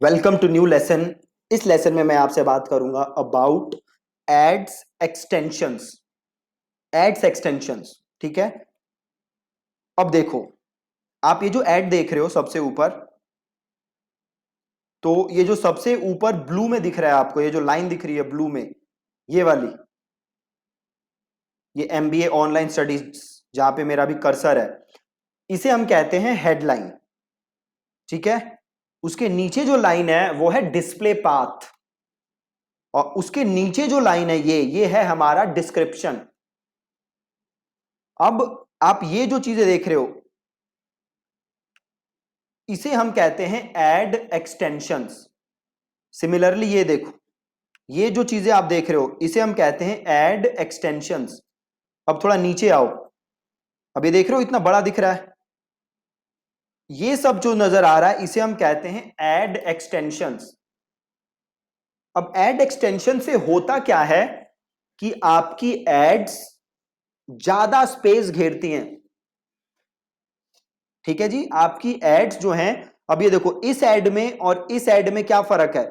Welcome to new lesson. इस lesson में मैं आपसे बात करूंगा about ads extensions. Ads extensions, ठीक है। अब देखो, आप ये जो एड देख रहे हो सबसे ऊपर, तो ये जो सबसे ऊपर ब्लू में दिख रहा है आपको, ये जो लाइन दिख रही है ब्लू में, ये वाली, ये एमबीए ऑनलाइन स्टडीज जहां पे मेरा भी कर्सर है, इसे हम कहते हैं हेडलाइन, ठीक है। उसके नीचे जो लाइन है वो है डिस्प्ले पाथ, और उसके नीचे जो लाइन है ये है हमारा डिस्क्रिप्शन। अब आप ये जो चीजें देख रहे हो, इसे हम कहते हैं एड एक्सटेंशंस। सिमिलरली ये देखो, ये जो चीजें आप देख रहे हो इसे हम कहते हैं एड एक्सटेंशंस। अब थोड़ा नीचे आओ, अब ये देख रहे हो इतना बड़ा दिख रहा है, ये सब जो नजर आ रहा है इसे हम कहते हैं एड एक्सटेंशंस। अब एड एक्सटेंशन से होता क्या है कि आपकी एड्स ज्यादा स्पेस घेरती हैं, ठीक है जी। आपकी एड्स जो हैं, अब ये देखो इस एड में और इस एड में क्या फर्क है।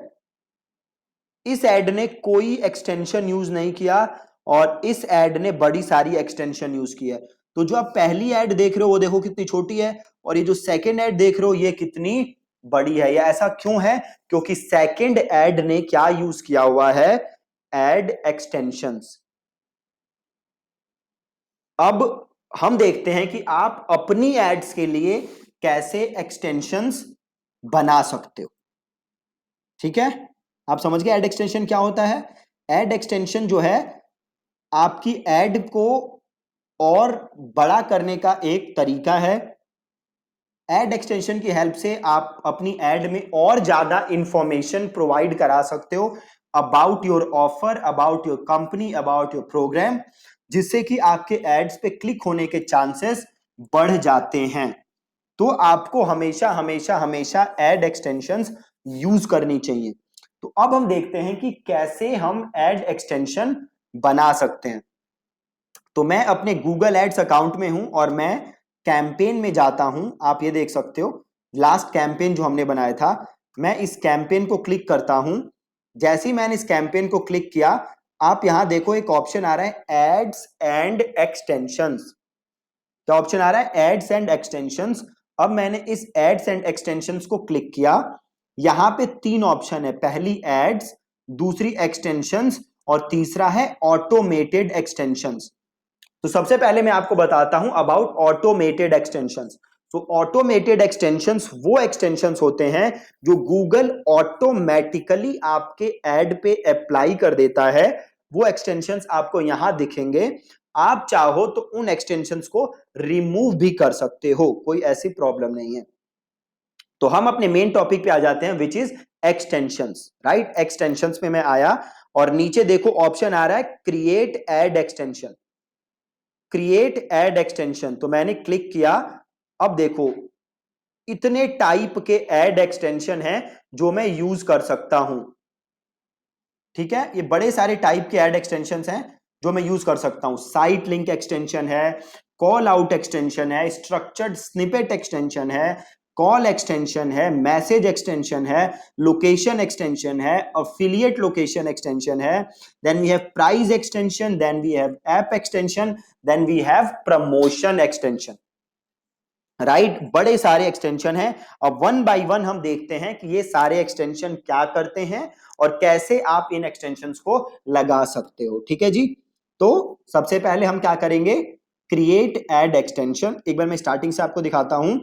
इस एड ने कोई एक्सटेंशन यूज नहीं किया और इस एड ने बड़ी सारी एक्सटेंशन यूज की है। तो जो आप पहली एड देख रहे हो वो देखो कितनी छोटी है, और ये जो सेकंड एड देख रहे हो ये कितनी बड़ी है। या ऐसा क्यों है? क्योंकि सेकंड एड ने क्या यूज किया हुआ है, एड एक्सटेंशंस। अब हम देखते हैं कि आप अपनी एड्स के लिए कैसे एक्सटेंशंस बना सकते हो, ठीक है। आप समझ गए एड एक्सटेंशन क्या होता है। एड एक्सटेंशन जो है आपकी एड को और बड़ा करने का एक तरीका है। एड एक्सटेंशन की हेल्प से आप अपनी एड में और ज्यादा इंफॉर्मेशन प्रोवाइड करा सकते हो about your offer, about your company, about your program, जिससे कि आपके एड्स पे क्लिक होने के चांसेस बढ़ जाते हैं। तो आपको हमेशा हमेशा हमेशा एड एक्सटेंशंस यूज करनी चाहिए। तो अब हम देखते हैं कि कैसे हम एड एक्सटेंशन बना सकते हैं। तो मैं अपने गूगल एड्स अकाउंट में हूं और मैं कैंपेन में जाता हूं। आप ये देख सकते हो लास्ट कैंपेन जो हमने बनाया था, मैं इस कैंपेन को क्लिक करता हूं। जैसे ही मैंने इस कैंपेन को क्लिक किया, आप यहां देखो एक ऑप्शन आ रहा है एड्स एंड एक्सटेंशंस। क्या ऑप्शन आ रहा है? Ads and extensions. अब मैंने इस एड्स एंड एक्सटेंशंस को क्लिक किया। यहां पे तीन ऑप्शन है, पहली एड्स, दूसरी एक्सटेंशंस और तीसरा है ऑटोमेटेड एक्सटेंशंस। तो सबसे पहले मैं आपको बताता हूं अबाउट ऑटोमेटेड एक्सटेंशंस। तो ऑटोमेटेड एक्सटेंशंस वो एक्सटेंशंस होते हैं जो गूगल ऑटोमेटिकली आपके ऐड पे अप्लाई कर देता है। वो एक्सटेंशंस आपको यहां दिखेंगे। आप चाहो तो उन एक्सटेंशंस को रिमूव भी कर सकते हो, कोई ऐसी प्रॉब्लम नहीं है। तो हम अपने मेन टॉपिक पे आ जाते हैं, which is extensions, right. Extensions में मैं आया और नीचे देखो ऑप्शन आ रहा है create ad extension. Create ad extension, तो मैंने क्लिक किया। अब देखो इतने टाइप के एड एक्सटेंशन हैं जो मैं यूज कर सकता हूं, ठीक है। ये बड़े सारे टाइप के एड एक्सटेंशंस हैं जो मैं यूज कर सकता हूं। साइट लिंक एक्सटेंशन है, कॉल आउट एक्सटेंशन है, स्ट्रक्चर्ड स्निपेट एक्सटेंशन है, कॉल एक्सटेंशन है, मैसेज एक्सटेंशन है, लोकेशन एक्सटेंशन है, अफिलिएट लोकेशन एक्सटेंशन है, then we have price extension, then we have app extension, then we have promotion extension, right. बड़े सारे extension हैं। अब वन बाय वन हम देखते हैं कि ये सारे एक्सटेंशन क्या करते हैं और कैसे आप इन एक्सटेंशंस को लगा सकते हो, ठीक है जी। तो सबसे पहले हम क्या करेंगे, क्रिएट एड एक्सटेंशन। एक बार मैं स्टार्टिंग से आपको दिखाता हूं।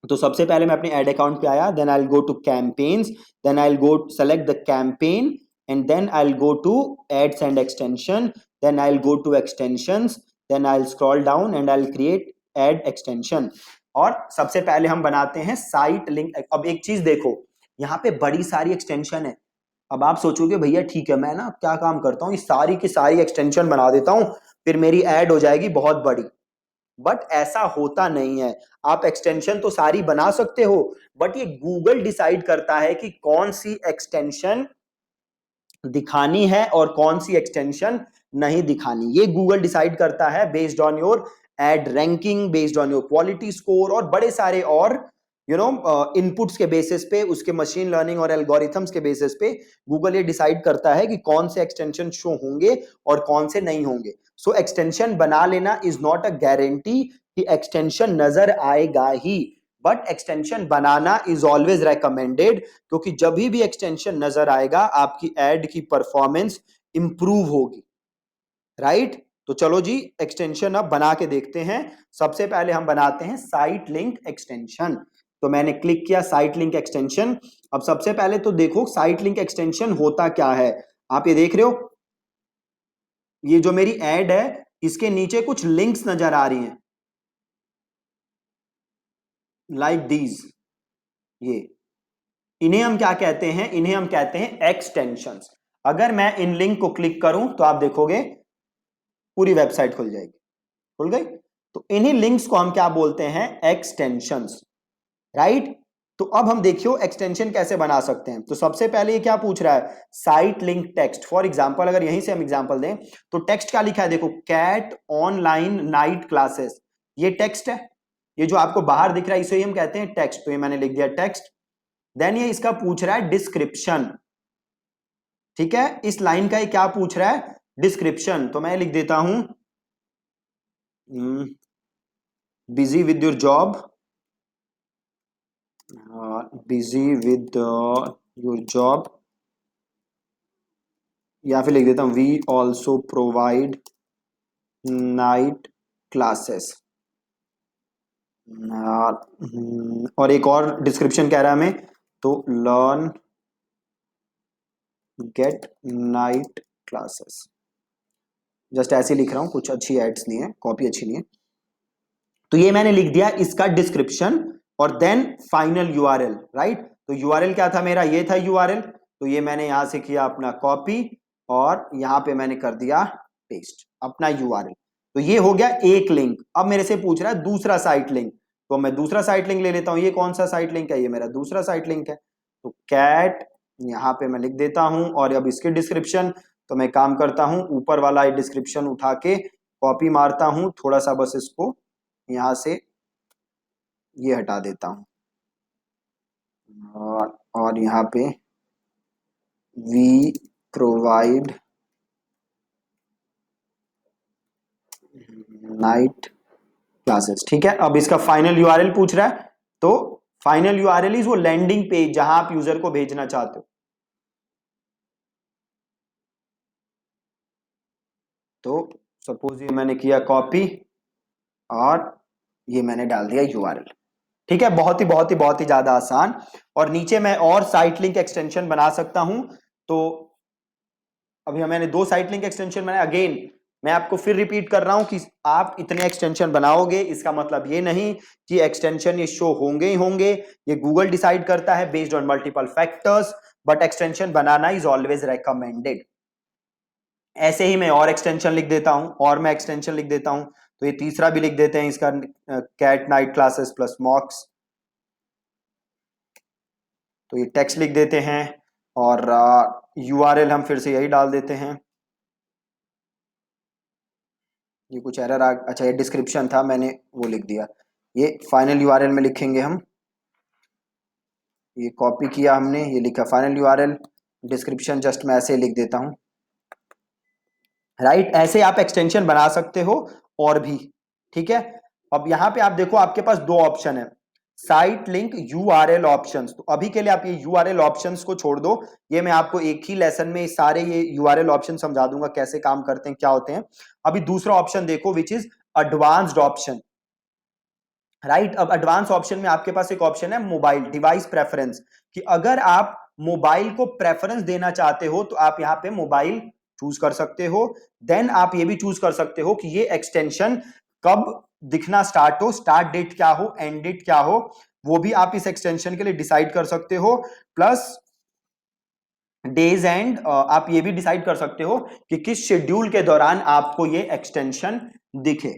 तो सबसे पहले मैं अपने एड अकाउंट पे आया, then I will go to campaigns, then I will go select the campaign and then I will go to ads and extension, then I will go to extensions, then I will scroll down and I will create ad extension. और सबसे पहले हम बनाते हैं site link. अब एक चीज देखो, यहाँ पे बड़ी सारी एक्सटेंशन है। अब आप सोचोगे भैया ठीक है, मैं ना क्या काम करता हूँ, ये सारी की सारी एक्सटेंशन बना देता हूँ, फिर मेरी एड हो जाएगी बहुत बड़ी। बट ऐसा होता नहीं है। आप एक्सटेंशन तो सारी बना सकते हो, बट ये गूगल डिसाइड करता है कि कौन सी एक्सटेंशन दिखानी है और कौन सी एक्सटेंशन नहीं दिखानी। ये गूगल डिसाइड करता है based on your add ranking, based on your quality score और बड़े सारे और इनपुट्स के बेसिस पे, उसके मशीन लर्निंग और एल्गोरिथम्स के बेसिस पे गूगल ये डिसाइड करता है कि कौन से एक्सटेंशन शो होंगे और कौन से नहीं होंगे। सो एक्सटेंशन बना लेना इज नॉट अ गारंटी कि एक्सटेंशन नजर आएगा ही, बट एक्सटेंशन बनाना इज ऑलवेज रेकमेंडेड, क्योंकि जब भी एक्सटेंशन नजर आएगा आपकी एड की परफॉर्मेंस इंप्रूव होगी, राइट। तो चलो जी एक्सटेंशन अब बना के देखते हैं। सबसे पहले हम बनाते हैं साइट लिंक एक्सटेंशन। तो मैंने क्लिक किया साइट लिंक एक्सटेंशन। अब सबसे पहले तो देखो साइट लिंक एक्सटेंशन होता क्या है। आप ये देख रहे हो, ये जो मेरी एड है इसके नीचे कुछ लिंक्स नजर आ रही हैं, लाइक दीज। ये इन्हें हम क्या कहते हैं, इन्हें हम कहते हैं एक्सटेंशंस। अगर मैं इन लिंक को क्लिक करूं तो आप देखोगे पूरी वेबसाइट खुल जाएगी, खुल गई। तो इन्हीं लिंक्स को हम क्या बोलते हैं, एक्सटेंशंस, राइट। तो अब हम देखियो एक्सटेंशन कैसे बना सकते हैं। तो सबसे पहले ये क्या पूछ रहा है, site link text. For example अगर यहीं से हम एग्जांपल दें तो टेक्स्ट क्या लिखा है, देखो कैट ऑनलाइन नाइट क्लासेस, ये टेक्स्ट है। ये जो आपको बाहर दिख रहा है इसे ही हम कहते हैं टेक्स्ट। तो ये मैंने लिख दिया टेक्स्ट। देन ये इसका पूछ रहा है डिस्क्रिप्शन, ठीक है। इस लाइन का ये क्या पूछ रहा है, डिस्क्रिप्शन। तो मैं लिख देता हूं busy with your job, busy with your job, या फिर लिख देता हूं we also provide night classes. और एक और डिस्क्रिप्शन कह रहा है हमें, तो learn get night classes. Just ऐसे लिख रहा हूं, कुछ अच्छी एड्स नहीं है, कॉपी अच्छी नहीं है। तो ये मैंने लिख दिया इसका डिस्क्रिप्शन और देन फाइनल यूआरएल, राइट। तो यूआरएल क्या था मेरा, ये था यूआरएल। तो ये मैंने यहां से किया अपना कॉपी और यहां पे मैंने कर दिया पेस्ट अपना यूआरएल। तो ये हो गया एक लिंक। अब मेरे से पूछ रहा है दूसरा साइट लिंक, तो मैं दूसरा साइट लिंक ले लेता हूं। ये कौन सा साइट लिंक है, ये मेरा दूसरा साइट लिंक है। तो कैट यहां पे मैं लिख देता हूं और अब इसके डिस्क्रिप्शन। तो मैं काम करता हूं, ऊपर वाला डिस्क्रिप्शन उठा के कॉपी मारता हूं, थोड़ा सा बस इसको यहां से ये हटा देता हूं और यहाँ पे वी प्रोवाइड नाइट क्लासेस, ठीक है। अब इसका फाइनल यूआरएल पूछ रहा है, तो फाइनल यूआरएल इज वो लैंडिंग पेज जहां आप यूजर को भेजना चाहते हो। तो सपोज ये मैंने किया कॉपी और ये मैंने डाल दिया यूआरएल, ठीक है। बहुत ही ज्यादा आसान। और नीचे मैं और साइट लिंक एक्सटेंशन बना सकता हूं। तो अभी मैंने दो साइट लिंक एक्सटेंशन बनाए। अगेन मैं आपको फिर रिपीट कर रहा हूं कि आप इतने एक्सटेंशन बनाओगे इसका मतलब ये नहीं कि एक्सटेंशन ये शो होंगे ही होंगे। ये गूगल डिसाइड करता है based on multiple factors, but extension बनाना इज ऑलवेज रेकमेंडेड। ऐसे ही मैं और एक्सटेंशन लिख देता हूं, और मैं एक्सटेंशन लिख देता हूं। तो ये तीसरा भी लिख देते हैं इसका, CAT night classes plus mocks. तो ये टेक्स्ट लिख देते हैं और यूआरएल हम फिर से यही डाल देते हैं। ये कुछ एरर अच्छा ये डिस्क्रिप्शन था, मैंने वो लिख दिया। ये फाइनल यूआरएल में लिखेंगे हम। ये कॉपी किया हमने, ये लिखा फाइनल यूआरएल, डिस्क्रिप्शन जस्ट मैं ऐसे लिख देता हूं, राइट। ऐसे आप एक्सटेंशन बना सकते हो और भी, ठीक है। अब यहां पे आप देखो आपके पास दो ऑप्शन है, साइट लिंक यूआरएल ऑप्शंस। तो अभी के लिए आप ये यूआरएल ऑप्शंस को छोड़ दो, ये मैं आपको एक ही लेसन में सारे ये यूआरएल ऑप्शन समझा दूंगा कैसे काम करते हैं, क्या होते हैं। अभी दूसरा ऑप्शन देखो which is advanced option, right. अब एडवांस ऑप्शन में आपके पास एक ऑप्शन है मोबाइल डिवाइस प्रेफरेंस, कि अगर आप मोबाइल को प्रेफरेंस देना चाहते हो तो आप यहां पे मोबाइल चूज कर सकते हो। देन आप ये भी चूज कर सकते हो कि ये एक्सटेंशन कब दिखना स्टार्ट हो, स्टार्ट डेट क्या हो, एंड डेट क्या हो, वो भी आप इस एक्सटेंशन के लिए डिसाइड कर सकते हो। प्लस डेज एंड आप ये भी डिसाइड कर सकते हो कि किस शेड्यूल के दौरान आपको ये एक्सटेंशन दिखे,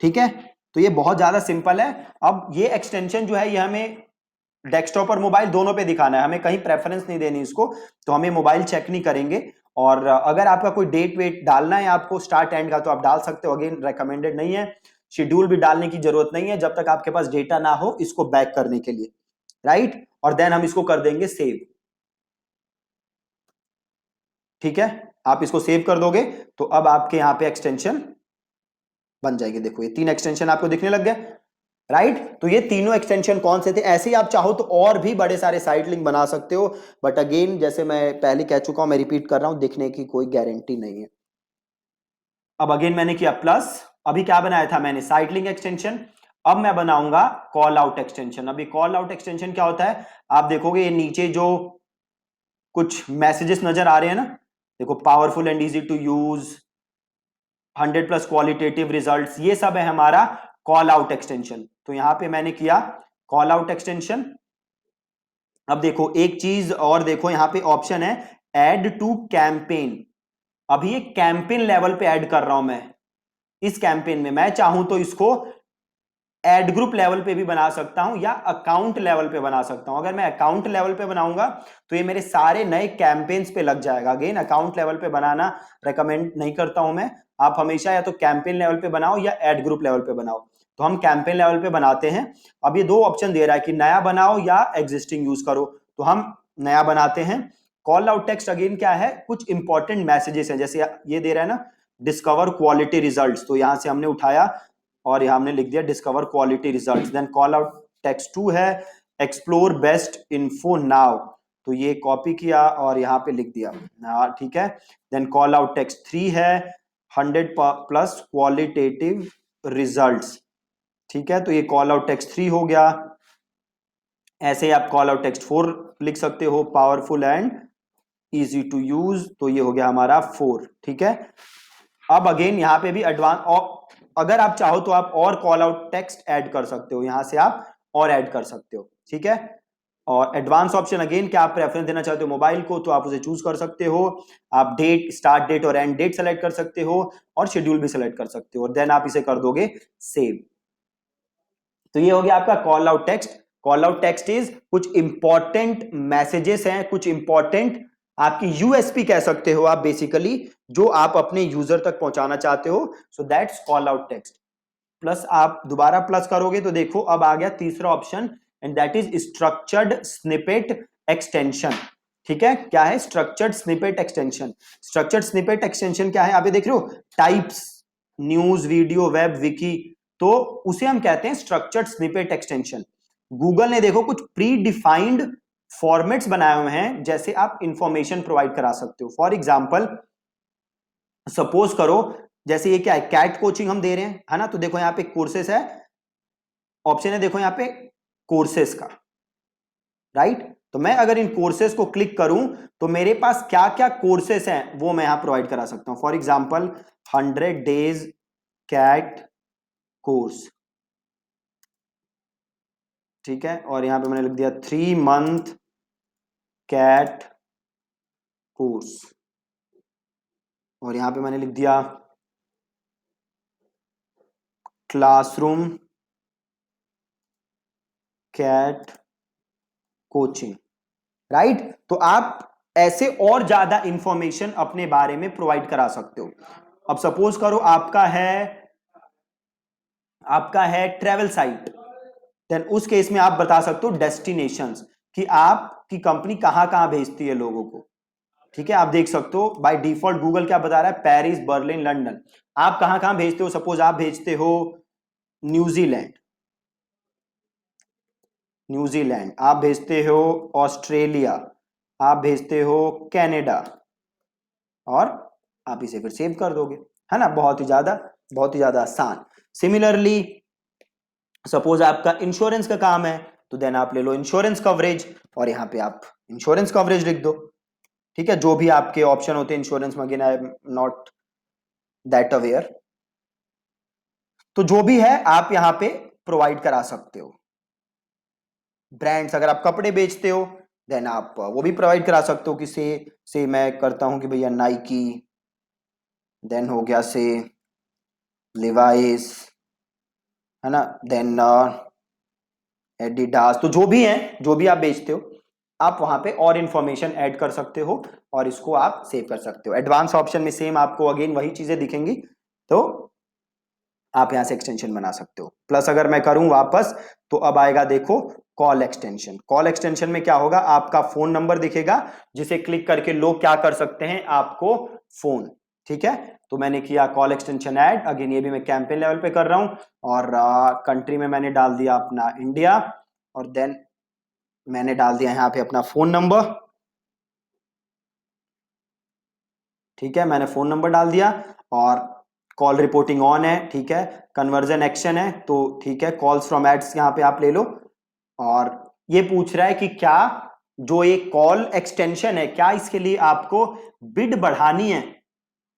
ठीक है। तो ये बहुत ज्यादा सिंपल है। अब ये एक्सटेंशन जो है ये हमें डेस्कटॉप और मोबाइल दोनों पे दिखाना है, हमें कहीं प्रेफरेंस नहीं देनी इसको। तो हमें मोबाइल चेक नहीं करेंगे। और अगर आपका कोई डेट वेट डालना है आपको स्टार्ट एंड का तो आप डाल सकते हो, अगेन रेकमेंडेड नहीं है। शेड्यूल भी डालने की जरूरत नहीं है जब तक आपके पास डेटा ना हो इसको बैक करने के लिए, राइट। और देन हम इसको कर देंगे सेव, ठीक है। आप इसको सेव कर दोगे तो अब आपके यहां पे एक्सटेंशन बन जाएगी। देखो ये 3 एक्सटेंशन आपको दिखने लग गए, राइट। तो ये तीनों एक्सटेंशन कौन से थे? ऐसे ही आप चाहो तो और भी बड़े सारे साइट लिंक बना सकते हो, बट अगेन जैसे मैं पहले कह चुका हूं, मैं रिपीट कर रहा हूं, दिखने की कोई गारंटी नहीं है। अब अगेन मैंने किया प्लस, अभी क्या बनाया था मैंने? Site link extension. अब मैं बनाऊंगा कॉल आउट एक्सटेंशन। अभी कॉल आउट एक्सटेंशन क्या होता है? आप देखोगे ये नीचे जो कुछ मैसेजेस नजर आ रहे हैं ना, देखो powerful and easy to use, 100+ qualitative results, ये सब है हमारा कॉल आउट एक्सटेंशन। तो यहां पे मैंने किया कॉल आउट एक्सटेंशन। अब देखो एक चीज और, देखो यहां पे ऑप्शन है ऐड टू कैंपेन। अभी ये कैंपेन लेवल पे ऐड कर रहा हूं मैं। इस कैंपेन में मैं चाहूं तो इसको एड ग्रुप लेवल पे भी बना सकता हूं या अकाउंट लेवल पे बना सकता हूं। अगर मैं अकाउंट लेवल पे बनाऊंगा तो ये मेरे सारे नए कैंपेन्स पे लग जाएगा। अगेन अकाउंट लेवल पे बनाना रेकमेंड नहीं करता हूं मैं। आप हमेशा या तो कैंपेन लेवल पे बनाओ या एड ग्रुप लेवल पे बनाओ। तो हम कैंपेन लेवल पे बनाते हैं। अब ये 2 ऑप्शन दे रहा है कि नया बनाओ या एग्जिस्टिंग यूज करो, तो हम नया बनाते हैं। कॉल आउट टेक्स्ट अगेन क्या है? कुछ इंपॉर्टेंट मैसेजेस हैं, जैसे ये दे रहा है ना डिस्कवर क्वालिटी रिजल्ट्स, तो यहां से हमने उठाया और यहां हमने लिख दिया discover quality results. Then call out text 2 है एक्सप्लोर बेस्ट इन्फो नाउ, तो ये कॉपी किया और यहां पे लिख दिया, ठीक है। देन कॉल आउट टेक्स्ट 3 है 100+ क्वालिटेटिव रिजल्ट्स, ठीक है। तो ये कॉल आउट टेक्स्ट 3 हो गया। ऐसे ही आप कॉल आउट टेक्स्ट 4 लिख सकते हो, powerful and easy to use, तो ये हो गया हमारा 4, ठीक है। अब अगेन यहां पे भी एडवांस, और अगर आप चाहो तो आप और कॉल आउट टेक्स्ट ऐड कर सकते हो, यहां से आप और ऐड कर सकते हो, ठीक है। और एडवांस ऑप्शन अगेन, क्या आप प्रेफरेंस देना चाहते हो मोबाइल को तो आप उसे चूज कर सकते हो। आप डेट, स्टार्ट डेट और एंड डेट सेलेक्ट कर सकते हो और शेड्यूल भी सेलेक्ट कर सकते हो, और देन आप इसे कर दोगे सेव। तो ये हो गया आपका call out text. Call out text is कुछ इंपॉर्टेंट मैसेजेस हैं, कुछ इंपॉर्टेंट आपकी यूएसपी कह सकते हो आप बेसिकली, जो आप अपने यूजर तक पहुंचाना चाहते हो। So that's call out text. Plus आप दोबारा प्लस करोगे तो देखो अब आ गया तीसरा option, and that is structured snippet extension, ठीक है। क्या है? Structured snippet extension. Structured snippet extension क्या है? आप ये देख रहे हो types, news, video, web, Vicky, तो उसे हम कहते हैं स्ट्रक्चर्ड स्निपेट एक्सटेंशन। गूगल ने देखो कुछ प्री डिफाइंड फॉर्मेट्स बनाए हुए हैं, जैसे आप इंफॉर्मेशन प्रोवाइड करा सकते हो। फॉर एग्जाम्पल सपोज करो, जैसे ये क्या है, कैट कोचिंग हम दे रहे हैं, है ना। तो देखो यहां पे कोर्सेस है, ऑप्शन है देखो यहां पे कोर्सेस का, राइट। तो मैं अगर इन कोर्सेस को क्लिक करूं तो मेरे पास क्या क्या कोर्सेस हैं वो मैं यहां प्रोवाइड करा सकता हूं। For example 100 days CAT course, ठीक है। और यहां पे मैंने लिख दिया 3 मंथ कैट कोर्स, और यहां पे मैंने लिख दिया क्लासरूम कैट कोचिंग, राइट। तो आप ऐसे और ज्यादा इंफॉर्मेशन अपने बारे में प्रोवाइड करा सकते हो। अब सपोज करो आपका है ट्रेवल साइट, देन उस केस में आप बता सकते हो डेस्टिनेशंस, कि आपकी कंपनी कहां कहां भेजती है लोगों को, ठीक है। आप देख सकते हो बाय डिफॉल्ट गूगल क्या बता रहा है, पेरिस, बर्लिन, लंदन। आप कहां कहां भेजते हो? सपोज आप भेजते हो न्यूजीलैंड, आप भेजते हो ऑस्ट्रेलिया, आप भेजते हो कनाडा, और आप इसे फिर सेव कर दोगे, है ना। बहुत ही ज्यादा आसान। सिमिलरली सपोज आपका इंश्योरेंस का काम है, तो देन आप ले लो इंश्योरेंस कवरेज, और यहां पे आप इंश्योरेंस कवरेज लिख दो, ठीक है। जो भी आपके ऑप्शन होते हैं इंश्योरेंस में, again I am not that aware, तो जो भी है आप यहां पे प्रोवाइड करा सकते हो। ब्रांड्स, अगर आप कपड़े बेचते हो देन आप वो भी प्रोवाइड करा सकते हो, कि से मैं करता हूं कि भैया नाइकी, देन हो गया से लिवाइस, है ना, देन एडिडास, तो जो भी है, जो भी आप बेचते हो आप वहां पे और इंफॉर्मेशन ऐड कर सकते हो और इसको आप सेव कर सकते हो। एडवांस ऑप्शन में सेम आपको अगेन वही चीजें दिखेंगी। तो आप यहां से एक्सटेंशन बना सकते हो। प्लस अगर मैं करूं वापस तो अब आएगा देखो कॉल एक्सटेंशन। कॉल एक्सटेंशन में क्या होगा, आपका फोन नंबर दिखेगा जिसे क्लिक करके लोग क्या कर सकते हैं, आपको फोन। ठीक है, तो मैंने किया कॉल एक्सटेंशन ऐड। अगेन ये भी मैं कैंपेन लेवल पे कर रहा हूं और कंट्री में मैंने डाल दिया अपना इंडिया और देन मैंने डाल दिया यहां पे अपना फोन नंबर। ठीक है, मैंने फोन नंबर डाल दिया और कॉल रिपोर्टिंग ऑन है। ठीक है, कन्वर्जन एक्शन है तो ठीक है, कॉल्स फ्रॉम एड्स यहां पे आप ले लो। और ये पूछ रहा है कि क्या जो एक कॉल एक्सटेंशन है क्या इसके लिए आपको बिड बढ़ानी है।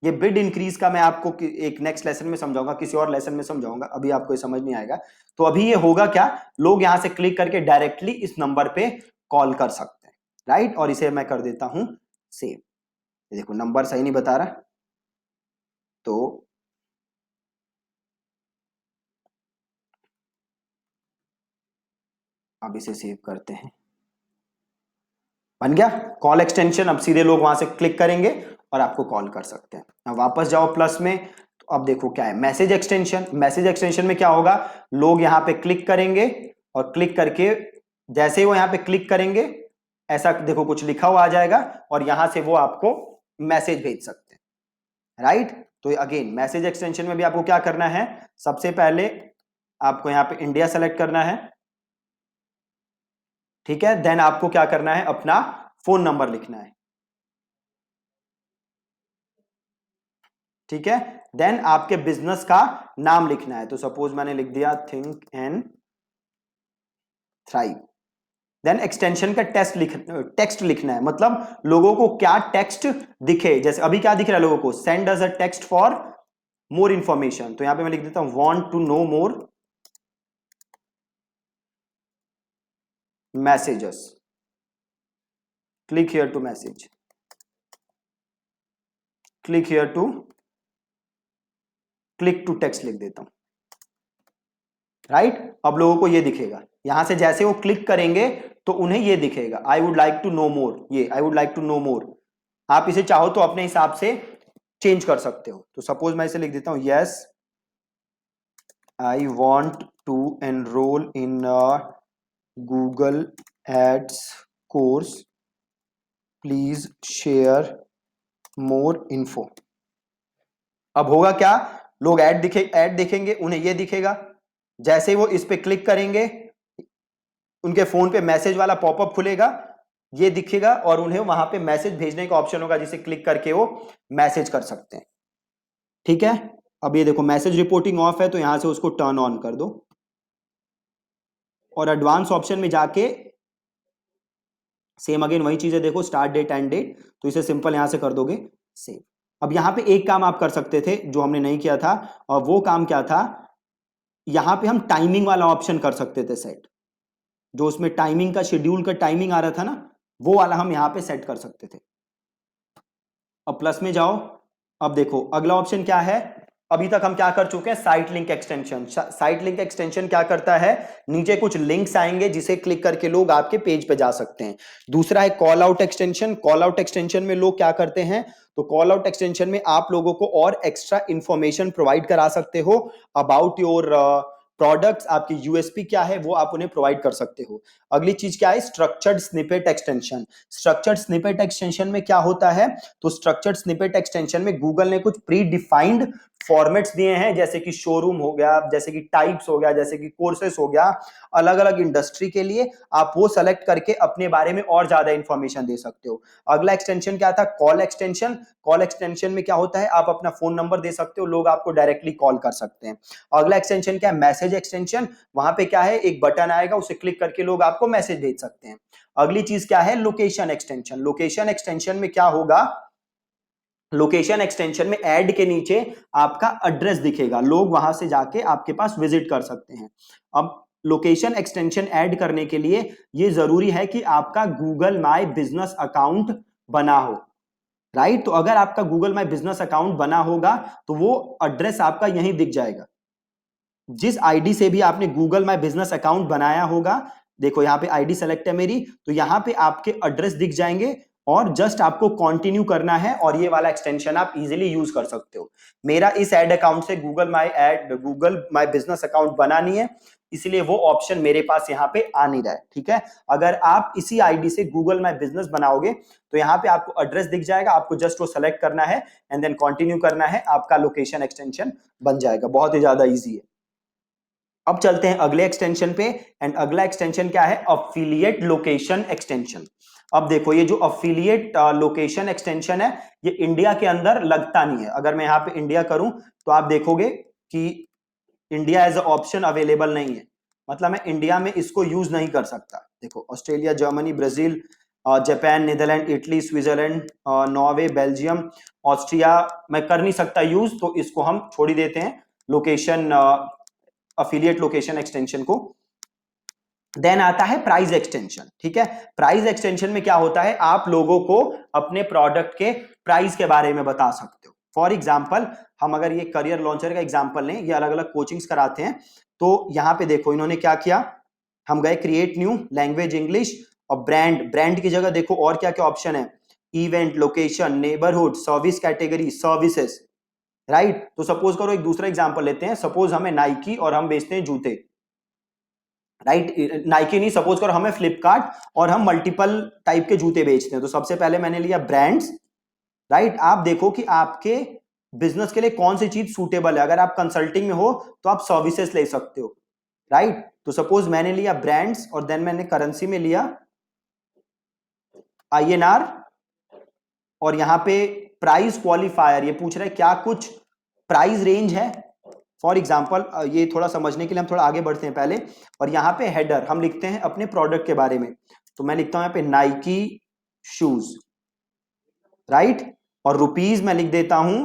ये बिड इंक्रीज का मैं आपको एक नेक्स्ट लेसन में समझाऊंगा, किसी और लेसन में समझाऊंगा, अभी आपको ये समझ नहीं आएगा। तो अभी ये होगा क्या, लोग यहां से क्लिक करके डायरेक्टली इस नंबर पे कॉल कर सकते हैं। राइट, और इसे मैं कर देता हूं सेव। देखो नंबर सही नहीं बता रहा तो अब इसे सेव करते हैं। बन गया कॉल एक्सटेंशन। अब सीधे लोग वहां से क्लिक करेंगे और आपको कॉल कर सकते हैं। अब वापस जाओ प्लस में तो अब देखो क्या है, मैसेज एक्सटेंशन। मैसेज एक्सटेंशन में क्या होगा, लोग यहां पे क्लिक करेंगे और क्लिक करके जैसे ही वो यहां पे क्लिक करेंगे ऐसा देखो कुछ लिखा हुआ आ जाएगा और यहां से वो आपको मैसेज भेज सकते हैं। राइट, तो अगेन मैसेज एक्सटेंशन में भी आपको क्या करना है, सबसे पहले आपको यहां पे इंडिया सेलेक्ट करना है। ठीक है, देन आपको क्या करना है, अपना फोन नंबर लिखना है। ठीक है, देन आपके बिजनेस का नाम लिखना है। तो सपोज मैंने लिख दिया think and thrive. Then extension का टेक्स्ट लिखना है, मतलब लोगों को क्या टेक्स्ट दिखे। जैसे अभी क्या दिख रहा है लोगों को, send us a text for more information. तो यहां पे मैं लिख देता हूं want to know more messages, click here to message, click here to click to text लिख देता हूं। राइट, अब लोगों को ये दिखेगा, यहां से जैसे वो क्लिक करेंगे तो उन्हें ये दिखेगा I would like to know more. ये I would like to know more आप इसे चाहो तो अपने हिसाब से चेंज कर सकते हो। तो सपोज मैं इसे लिख देता हूं yes I want to enroll in Google ads course, please share more info. अब होगा क्या, लोग ऐड देखेंगे उन्हें ये दिखेगा, जैसे ही वो इस पे क्लिक करेंगे उनके फोन पे मैसेज वाला पॉपअप खुलेगा, ये दिखेगा और उन्हें वहां पे मैसेज भेजने का ऑप्शन होगा जिसे क्लिक करके वो मैसेज कर सकते हैं। ठीक है, अब ये देखो मैसेज रिपोर्टिंग ऑफ है तो यहां से उसको टर्न ऑन कर दो और एडवांस ऑप्शन में जाके सेम अगेन वही चीजें देखो, स्टार्ट डेट एंड डेट, तो इसे सिंपल यहां से कर दोगे सेव। अब यहां पे एक काम आप कर सकते थे जो हमने नहीं किया था, और वो काम क्या था, यहां पे हम टाइमिंग वाला ऑप्शन कर सकते थे सेट। जो उसमें टाइमिंग का शेड्यूल का टाइमिंग आ रहा था ना, वो वाला हम यहां पे सेट कर सकते थे। अब प्लस में जाओ, अब देखो अगला ऑप्शन क्या है। अभी तक हम क्या कर चुके हैं, site link extension. Site link extension क्या करता है, नीचे कुछ लिंक्स आएंगे जिसे क्लिक करके लोग आपके पेज पे जा सकते हैं। दूसरा है call out extension. Call out extension में लोग क्या करते हैं, तो कॉल आउट एक्सटेंशन में आप लोगों को और एक्स्ट्रा इंफॉर्मेशन प्रोवाइड करा सकते हो अबाउट योर प्रोडक्ट्स, आपकी यूएसपी क्या है वो आप उन्हें प्रोवाइड कर सकते हो। अगली चीज क्या है, structured snippet extension. Structured snippet extension में क्या होता है, तो स्ट्रक्चर्ड स्निपेट एक्सटेंशन में गूगल ने कुछ प्री डिफाइंड फॉर्मेट्स दिए हैं, जैसे कि शोरूम हो गया, जैसे कि टाइप्स हो गया, जैसे कि कोर्सेस हो गया, अलग अलग इंडस्ट्री के लिए आप वो सेलेक्ट करके अपने बारे में और ज्यादा इंफॉर्मेशन दे सकते हो। अगला एक्सटेंशन क्या था, कॉल एक्सटेंशन। कॉल एक्सटेंशन में क्या होता है, आप अपना फोन नंबर दे सकते हो, लोग आपको डायरेक्टली कॉल कर सकते हैं। अगला एक्सटेंशन क्या है, मैसेज एक्सटेंशन। वहां पे क्या है, एक बटन आएगा उसे क्लिक करके लोग आपको मैसेज भेज सकते हैं। अगली चीज क्या है, लोकेशन एक्सटेंशन। लोकेशन एक्सटेंशन में क्या होगा, लोकेशन एक्सटेंशन में ऐड के नीचे आपका एड्रेस दिखेगा, लोग वहां से जाके आपके पास विजिट कर सकते हैं। अब लोकेशन एक्सटेंशन ऐड करने के लिए ये जरूरी है कि आपका गूगल माई बिजनेस अकाउंट बना हो। राइट, तो अगर आपका गूगल माई बिजनेस अकाउंट बना होगा तो वो एड्रेस आपका यहीं दिख जाएगा। जिस आईडी से भी आपने गूगल माई बिजनेस अकाउंट बनाया होगा, देखो यहां पे आईडी सेलेक्ट है मेरी, तो यहां पे आपके एड्रेस दिख जाएंगे और जस्ट आपको कंटिन्यू करना है और ये वाला एक्सटेंशन आप इजीली यूज कर सकते हो। मेरा इस एड अकाउंट से गूगल माई बिजनेस अकाउंट बना नहीं है, इसलिए वो ऑप्शन मेरे पास यहाँ पे आ नहीं रहा है। ठीक है, अगर आप इसी आईडी से गूगल माई बिजनेस बनाओगे तो यहाँ पे आपको एड्रेस दिख जाएगा, आपको जस्ट वो सेलेक्ट करना है एंड देन कंटिन्यू करना है, आपका लोकेशन एक्सटेंशन बन जाएगा। बहुत ही ज्यादा इजी है। अब चलते हैं अगले एक्सटेंशन पे, एंड अगला एक्सटेंशन क्या है? Affiliate location extension. अब देखो ये जो अफिलिएट लोकेशन एक्सटेंशन है ये इंडिया के अंदर लगता नहीं है। अगर मैं यहाँ पे इंडिया करूं तो आप देखोगे कि India as a option available नहीं है, मतलब मैं इंडिया में इसको यूज नहीं कर सकता। देखो Australia, Germany, Brazil, Japan, Netherlands, Italy, Switzerland, Norway, Belgium, Austria मैं कर नहीं सकता यूज, तो इसको हम छोड़ ही देते हैं लोकेशन, अफिलिएट लोकेशन एक्सटेंशन को। देन आता है प्राइस एक्सटेंशन। ठीक है, प्राइस एक्सटेंशन में क्या होता है, आप लोगों को अपने प्रोडक्ट के प्राइस के बारे में बता सकते हो। फॉर एग्जाम्पल हम अगर ये करियर लॉन्चर का एग्जाम्पल लें, ये अलग अलग कोचिंग्स कराते हैं, तो यहां पे देखो इन्होंने क्या किया, हम गए क्रिएट न्यू, लैंग्वेज इंग्लिश, और ब्रांड की जगह देखो और क्या क्या ऑप्शन है, event, location, neighbourhood, service category, services. Right, तो सपोज करो एक दूसरा एग्जाम्पल लेते हैं, सपोज हमें नाइकी और हम बेचते हैं जूते। राइट, नाइकी नहीं, सपोज करो हमें फ्लिपकार्ट और हम मल्टीपल टाइप के जूते बेचते हैं। तो सबसे पहले मैंने लिया ब्रांड्स। राइट, आप देखो कि आपके बिजनेस के लिए कौन सी चीज सूटेबल है। अगर आप कंसल्टिंग में हो तो आप सर्विसेज ले सकते हो। राइट, तो सपोज मैंने लिया ब्रांड्स और देन मैंने करेंसी में लिया INR, और यहां पे प्राइस क्वालिफायर ये पूछ रहा है क्या कुछ प्राइस रेंज है। फॉर एग्जाम्पल ये थोड़ा समझने के लिए हम थोड़ा आगे बढ़ते हैं पहले, और यहाँ पे हेडर हम लिखते हैं अपने प्रोडक्ट के बारे में। तो मैं लिखता हूं यहाँ पे नाइकी शूज। राइट, और रुपीज मैं लिख देता हूं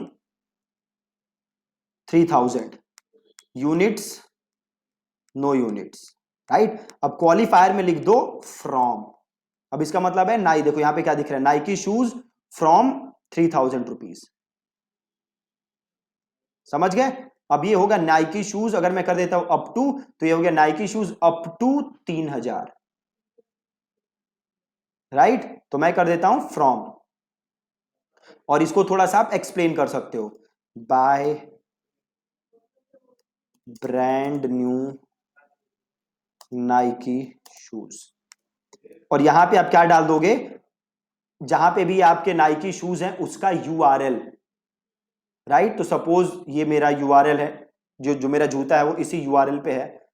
3000, यूनिट्स नो यूनिट्स। राइट, अब क्वालिफायर में लिख दो फ्रॉम। अब इसका मतलब है नाई, देखो यहां पे क्या दिख रहा है, नाइकी शूज फ्रॉम 3000 रुपीज। समझ गए? अब ये होगा नाइकी शूज, अगर मैं कर देता हूं अप टू, तो ये हो गया Nike shoes up to 3000। Right, तो मैं कर देता हूं फ्रॉम, और इसको थोड़ा सा आप एक्सप्लेन कर सकते हो, by brand new Nike shoes. और यहां पे आप क्या डाल दोगे, जहां पे भी आपके नाइकी शूज हैं उसका URL। राइट, तो सपोज ये मेरा URL है, जो जो मेरा जूता है वो इसी URL पे है,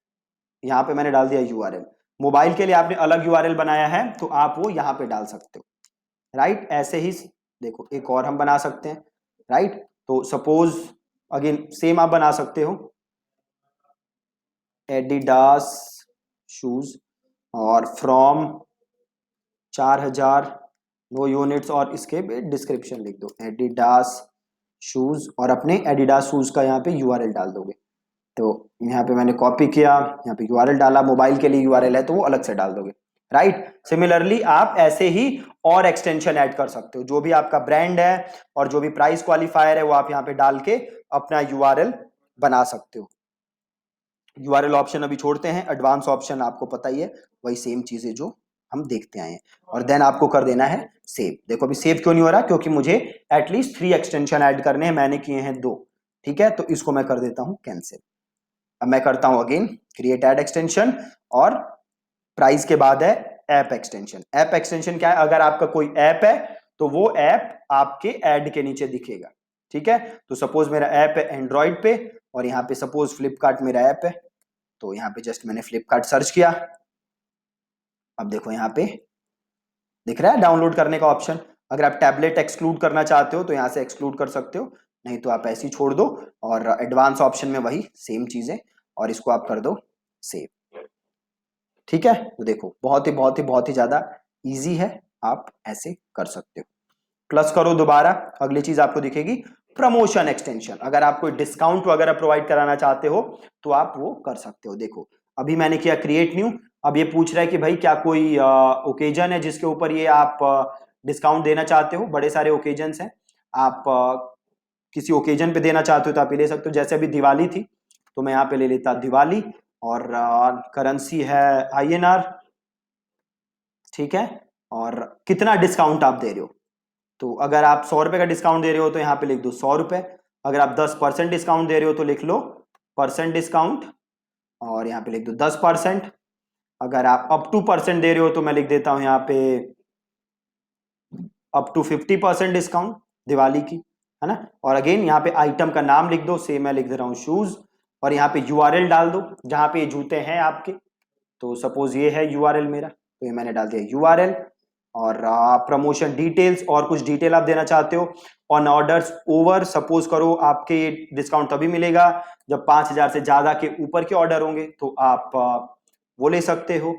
यहां पे मैंने डाल दिया URL। मोबाइल के लिए आपने अलग URL बनाया है तो आप वो यहां पे डाल सकते हो। राइट, ऐसे ही देखो एक और हम बना सकते हैं। राइट, तो सपोज अगेन सेम आप बना सकते हो, एडिडास शूज और फ्रॉम 4000 नो यूनिट्स, और इसके भी डिस्क्रिप्शन लिख दो एडिडास शूज, और अपने एडिडास शूज का यहाँ पे URL डाल दोगे। तो यहाँ पे मैंने कॉपी किया, यहाँ पे URL डाला, मोबाइल के लिए URL है तो वो अलग से डाल दोगे। राइट, सिमिलरली आप ऐसे ही और एक्सटेंशन ऐड कर सकते हो, जो भी आपका ब्रांड है और जो भी प्राइस क्वालिफायर है वो आप यहाँ पे डाल के अपना URL बना सकते हो। URL ऑप्शन अभी छोड़ते हैं, एडवांस ऑप्शन आपको पता ही है, वही सेम चीजें जो हम देखते आए हैं, और देन आपको कर देना है सेव। देखो अभी सेव क्यों नहीं हो रहा, क्योंकि मुझे एटलीस्ट 3 एक्सटेंशन ऐड करने हैं, मैंने किए हैं 2। ठीक है, तो इसको मैं कर देता हूं कैंसिल। अब मैं करता हूं अगेन क्रिएट एड एक्सटेंशन, और प्राइस के बाद है ऐप एक्सटेंशन। ऐप एक्सटेंशन क्या है, अगर आपका कोई ऐप है तो वो ऐप आपके ऐड के नीचे दिखेगा। ठीक है, तो सपोज मेरा ऐप है एंड्रॉइड पे, और यहाँ पे सपोज फ्लिपकार्ट मेरा ऐप है, तो यहाँ पे जस्ट मैंने फ्लिपकार्ट सर्च किया। अब देखो यहाँ पे दिख रहा है डाउनलोड करने का ऑप्शन। अगर आप टैबलेट एक्सक्लूड करना चाहते हो तो यहाँ से एक्सक्लूड कर सकते हो, नहीं तो आप ऐसे ही छोड़ दो, और एडवांस ऑप्शन में वही सेम चीजें, और इसको आप कर दो सेव। ठीक है, तो देखो बहुत ही ज्यादा इजी है, आप ऐसे कर सकते हो। प्लस करो दोबारा, अगली चीज आपको दिखेगी प्रमोशन एक्सटेंशन। अगर आप कोई डिस्काउंट वगैरह प्रोवाइड कराना चाहते हो तो आप वो कर सकते हो। देखो अभी मैंने किया क्रिएट न्यू, अब ये पूछ रहा है कि भाई क्या कोई ओकेजन है जिसके ऊपर ये आप डिस्काउंट देना चाहते हो। बड़े सारे ओकेजन्स हैं, आप किसी ओकेजन पे देना चाहते हो तो आप ये ले सकते हो। जैसे अभी दिवाली थी तो मैं यहाँ पे ले लेता दिवाली, और करेंसी है INR। ठीक है, और कितना डिस्काउंट आप दे रहे हो। तो अगर आप 100 रुपए का डिस्काउंट दे रहे हो तो यहाँ पे लिख दो 100 रुपए। अगर आप 10% डिस्काउंट दे रहे हो तो लिख लो परसेंट डिस्काउंट, और यहाँ पे लिख दो 10%। अगर आप अप टू परसेंट दे रहे हो तो मैं लिख देता हूं यहाँ पे अप टू 50% डिस्काउंट दिवाली की, है ना। और अगेन यहाँ पे आइटम का नाम लिख दो, से मैं लिख दे रहा हूँ शूज, और यहाँ पे यूआरएल डाल दो जहां पे ये जूते हैं आपके। तो सपोज ये है यूआरएल मेरा, तो ये मैंने डाल दिया यूआरएल। और प्रमोशन डिटेल्स और कुछ डिटेल आप देना चाहते हो। ऑन ऑर्डर्स ओवर, सपोज करो आपके डिस्काउंट तभी मिलेगा जब 5,000 से ज्यादा के ऊपर के ऑर्डर होंगे, तो आप वो ले सकते हो।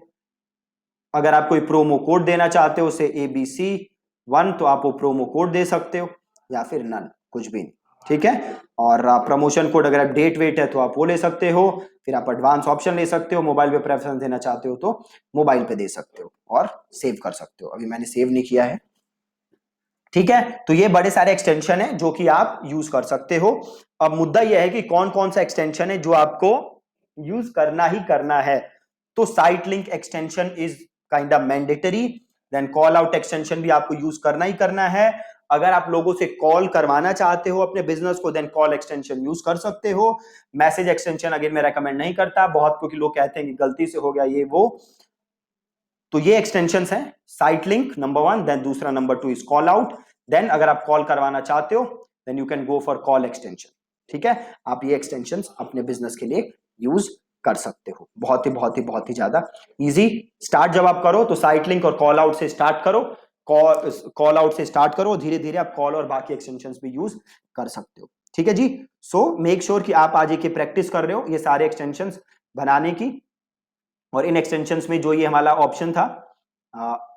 अगर आप कोई प्रोमो कोड देना चाहते हो से ABC1, तो आप वो प्रोमो कोड दे सकते हो, या फिर नन, कुछ भी नहीं, ठीक है। और प्रमोशन कोड अगर आप डेट वेट है तो आप वो ले सकते हो। फिर आप एडवांस ऑप्शन ले सकते हो, मोबाइल पे प्रेफरेंस देना चाहते हो तो मोबाइल पे दे सकते हो, और सेव कर सकते हो। अभी मैंने सेव नहीं किया है, ठीक है। तो ये बड़े सारे एक्सटेंशन है जो कि आप यूज कर सकते हो। अब मुद्दा यह है कि कौन कौन सा एक्सटेंशन है जो आपको यूज करना ही करना है। तो site link extension is kind of mandatory. Then call out extension भी आपको यूज करना ही करना है। अगर आप लोगों से कॉल करवाना चाहते हो अपने बिजनेस को, देन कॉल एक्सटेंशन यूज कर सकते हो। मैसेज एक्सटेंशन अगेन मैं रेकमेंड नहीं करता बहुत, क्योंकि लोग कहते हैं कि गलती से हो गया ये वो। तो ये एक्सटेंशंस हैं, साइट लिंक नंबर 1, देन दूसरा number 2 is call out. Then अगर आप कॉल करवाना चाहते हो then you can go for call extension, ठीक है। आप ये एक्सटेंशंस अपने बिजनेस के लिए यूज कर सकते हो। बहुत ही ज्यादा इजी। स्टार्ट जब आप करो तो साइट लिंक और कॉल आउट से स्टार्ट करो, कॉल आउट से स्टार्ट करो, धीरे धीरे आप कॉल और बाकी एक्सटेंशंस भी यूज कर सकते हो, ठीक है जी। सो मेक श्योर कि आप आज की प्रैक्टिस कर रहे हो ये सारे एक्सटेंशंस बनाने की। और इन एक्सटेंशंस में जो ये हमारा ऑप्शन था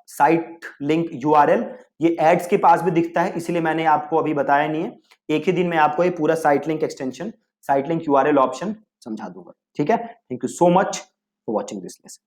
साइट लिंक यूआरएल, ये एड्स के पास भी दिखता है, इसलिए मैंने आपको अभी बताया नहीं है। एक ही दिन में आपको ये पूरा site link extension, site link URL option समझा दूंगा, ठीक है। Thank you so much for watching this lesson.